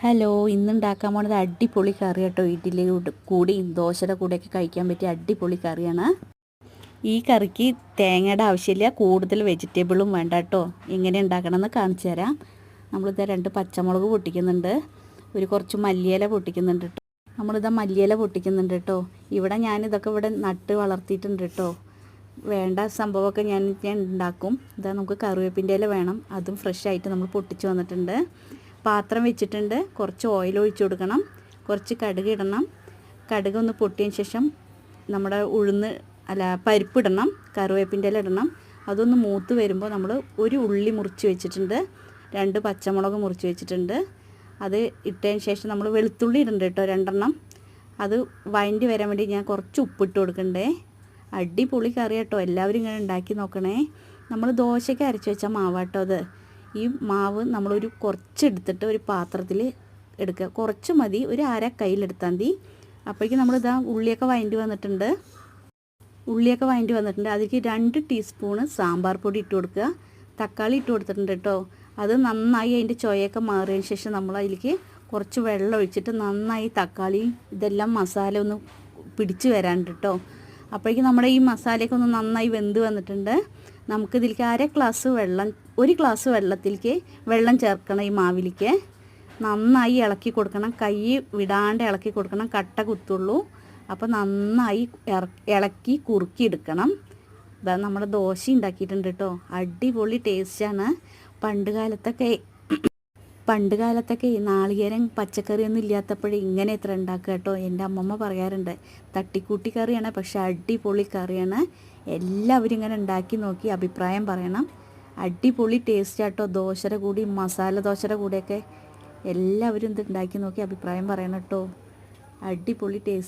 Hello, ഇന്നുണ്ടാക്കാൻ പോണത് അടിപൊളി കറി കേട്ടോ. ഇഡ്ഡലിയുടെ കൂടിയും ദോശയുടെ കൂടെയൊക്കെ കഴിക്കാൻ പറ്റിയ അടിപൊളി കറിയാണ്. ഈ കറിക്ക് തേങ്ങയുടെ ആവശ്യമില്ല, കൂടുതൽ വെജിറ്റബിളും വേണ്ട കേട്ടോ. എങ്ങനെ ഉണ്ടാക്കണമെന്ന് കാണിച്ചു തരാം. നമ്മളിതാ 2 പച്ചമുളക് പൊട്ടിക്കുന്നുണ്ട്, കുറച്ച് മല്ലിയില പൊട്ടിക്കുന്നുണ്ട് കേട്ടോ. നമ്മളിതാ മല്ലിയില പൊട്ടിക്കുന്നുണ്ട് കേട്ടോ. ഞാനിതൊക്കെ ഇവിടെ നട്ട് വളർത്തിയിട്ടുണ്ട് കേട്ടോ. വേണ്ട സംഭവമൊക്കെ ഞാൻ ഉണ്ടാക്കും. ഇതാ നമുക്ക് കറിവേപ്പിൻ്റെ ഇല വേണം, അതും ഫ്രഷ് ആയിട്ട് നമ്മൾ പൊട്ടിച്ച് വന്നിട്ടുണ്ട്. പാത്രം വെച്ചിട്ടുണ്ട്, കുറച്ച് ഓയിൽ ഒഴിച്ചു കൊടുക്കണം, കുറച്ച് കടുക് ഇടണം. കടുക് ഒന്ന് പൊട്ടിയതിന് ശേഷം നമ്മുടെ പരിപ്പിടണം, കറിവേപ്പിൻ്റെ ഇല ഇടണം. അതൊന്ന് മൂത്ത് വരുമ്പോൾ നമ്മൾ ഒരു ഉള്ളി മുറിച്ച് വെച്ചിട്ടുണ്ട്, 2 പച്ചമുളക് മുറിച്ച് വെച്ചിട്ടുണ്ട്. അത് ഇട്ടതിന് ശേഷം നമ്മൾ വെളുത്തുള്ളി ഇടണ്ട കേട്ടോ, 2 എണ്ണം. അത് വഴണ്ടി വരാൻ വേണ്ടി ഞാൻ കുറച്ച് ഉപ്പിട്ട് കൊടുക്കണ്ടേ. അടിപൊളി കറി കേട്ടോ, എല്ലാവരും ഇങ്ങനെ ഉണ്ടാക്കി നോക്കണേ. നമ്മൾ ദോശയ്ക്ക് അരച്ച് വെച്ച മാവാട്ടോ അത്. ഈ മാവ് നമ്മളൊരു കുറച്ചെടുത്തിട്ട് ഒരു പാത്രത്തിൽ എടുക്കുക, കുറച്ച് മതി, ഒരു അര കയ്യിലെടുത്താൽ മതി. അപ്പോഴേക്കും നമ്മളിതാ ഉള്ളിയൊക്കെ വഴണ്ടി വന്നിട്ടുണ്ട്. അതിലേക്ക് 2 ടീസ്പൂണ് സാമ്പാർ പൊടി ഇട്ട് കൊടുക്കുക. തക്കാളി ഇട്ട് കൊടുത്തിട്ടുണ്ട് കേട്ടോ. അത് നന്നായി അതിൻ്റെ ചൊയൊക്കെ മാറിയതിന് ശേഷം നമ്മൾ അതിലേക്ക് കുറച്ച് വെള്ളം ഒഴിച്ചിട്ട് നന്നായി തക്കാളി ഇതെല്ലാം മസാല ഒന്ന് പിടിച്ച് വരാനുണ്ട് കേട്ടോ. അപ്പോഴേക്കും നമ്മുടെ ഈ മസാലയൊക്കെ ഒന്ന് നന്നായി വെന്ത് വന്നിട്ടുണ്ട്. നമുക്കിതിലേക്ക് ഒരു ഗ്ലാസ് വെള്ളത്തിലേക്ക് വെള്ളം ചേർക്കണം. ഈ മാവിലേക്ക് നന്നായി ഇളക്കി കൊടുക്കണം, കൈ വിടാണ്ട് ഇളക്കി കൊടുക്കണം, കട്ട കുത്തുള്ളൂ. അപ്പോൾ നന്നായി ഇളക്കി കുറുക്കി എടുക്കണം. ഇതാ നമ്മുടെ ദോശ ഉണ്ടാക്കിയിട്ടുണ്ട് കേട്ടോ. അടിപൊളി ടേസ്റ്റാണ്. പണ്ട് കാലത്തൊക്കെ നാളികേരം പച്ചക്കറിയൊന്നും ഇല്ലാത്തപ്പോഴേ ഇങ്ങനെ എത്ര ഉണ്ടാക്കുക കേട്ടോ. എൻ്റെ അമ്മമ്മ പറയാറുണ്ട്, തട്ടിക്കൂട്ടി കറിയാണ്, പക്ഷെ അടിപൊളി കറിയാണ്. എല്ലാവരും ഇങ്ങനെ ഉണ്ടാക്കി നോക്കി അഭിപ്രായം പറയണം. അടിപൊളി ടേസ്റ്റ് ആട്ടോ. ദോശയുടെ കൂടി, മസാല ദോശയുടെ കൂടെയൊക്കെ എല്ലാവരും ഇത് ഉണ്ടാക്കി നോക്കി അഭിപ്രായം പറയണം കേട്ടോ. അടിപൊളി ടേസ്റ്റ്.